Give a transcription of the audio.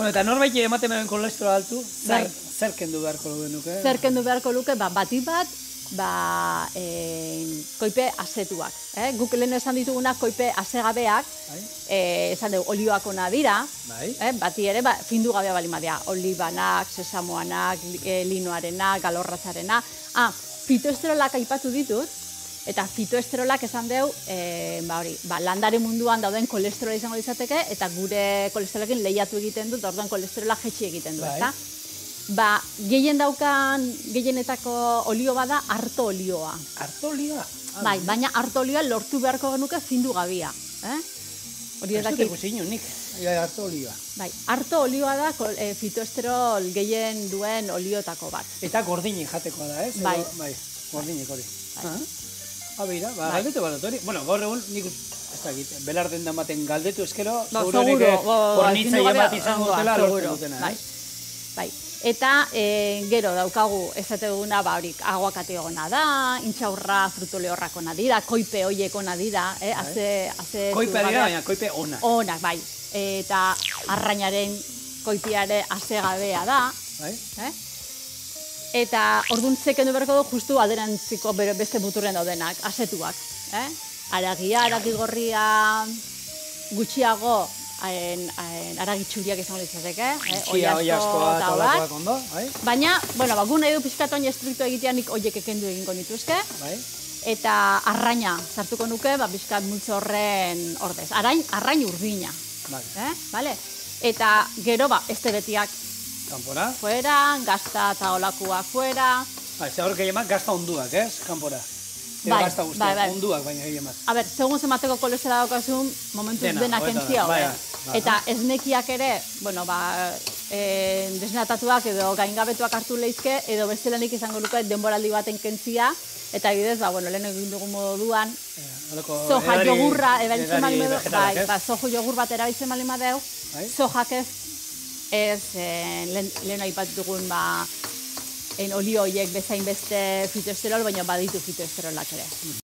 Bueno, eta norbait ematen duen kolesterol altu, Bai. zer kendu beharko luke? Zer kendu beharko luke, batik bat, koipe asetuak. Guk lehen esan ditugunak koipe asegabeak, esan dugu, olioak ona dira, bati ere, findu gabea bali madea, olibanak, sesamoanak, linoarenak, galorratzarena. Fitoesterolak aipatu ditut, eta fitoesterolak esan dugu, landare munduan dauden kolesterola izango izateke, eta gure kolesterolakin lehiatu egiten dut, orduan kolesterola jetxi egiten du, ezta? Gehien daukan, gehienetako olio bada arto olioa. Arto olioa? Bai, baina arto olioa lortu beharko genuke findu gabia. Ez dut ikusi nik, arto olioa. Bai, arto olioa da fitoesterol gehien duen oliotako bat. Eta gordinik jatekoa da, ez? Bai. Bai, gordinik hori. Beira, galdetu bat hori. Bueno, gaur egun nik ez dakit, belarden damaten galdetu eskero, seguruenik hornitzaile bat izango dutela lortzen dutena. Bai, eta gero daukagu ezate duguna, aguakate ogona da, intxaurra, fruto lehorrak ona dira, koipe hoiek ona dira, koipe dira, baina koipe onak. Onak, bai. Eta arrainaren koipiare asegabea da. Bai. Eta orduan zekendu berko du justu alderantziko beste muturren daudenak, asetuak. Aragia, aragigorria, gutxiago, aragitxuriak izango litzateke, oi askoa eta olakoak ondo. Baina, gu nahi du pixkat oin estrikto egitea nik oiek ekendu egingo nituzke. Eta arraina sartuko nuke, pixkat multzo horren ordez. Arrain urdina. Eta gero, esteletiak. Kanpora? Fuera, gazta eta olakoak fuera. Ze hor gehiemak gazta onduak, ez? Kanpora. Gazta guztiak, onduak baina gehiemak. Segun zemateko kolesterol daukazun, momentuz denak entzia hori. Eta esnekiak ere, desnatatuak edo gaingabetuak hartu lehizke, edo bestelanik izango luke denboraldi baten kentzia, eta bidez, lehen egin dugun moduan, soja jogurra erabiltzen bali madeu, soja jogur bat erabiltzen bali madeu, sojak ez lehen aipatu dugun olio horiek bezain beste fitoesterol, baina baditu fitoesterolak ere.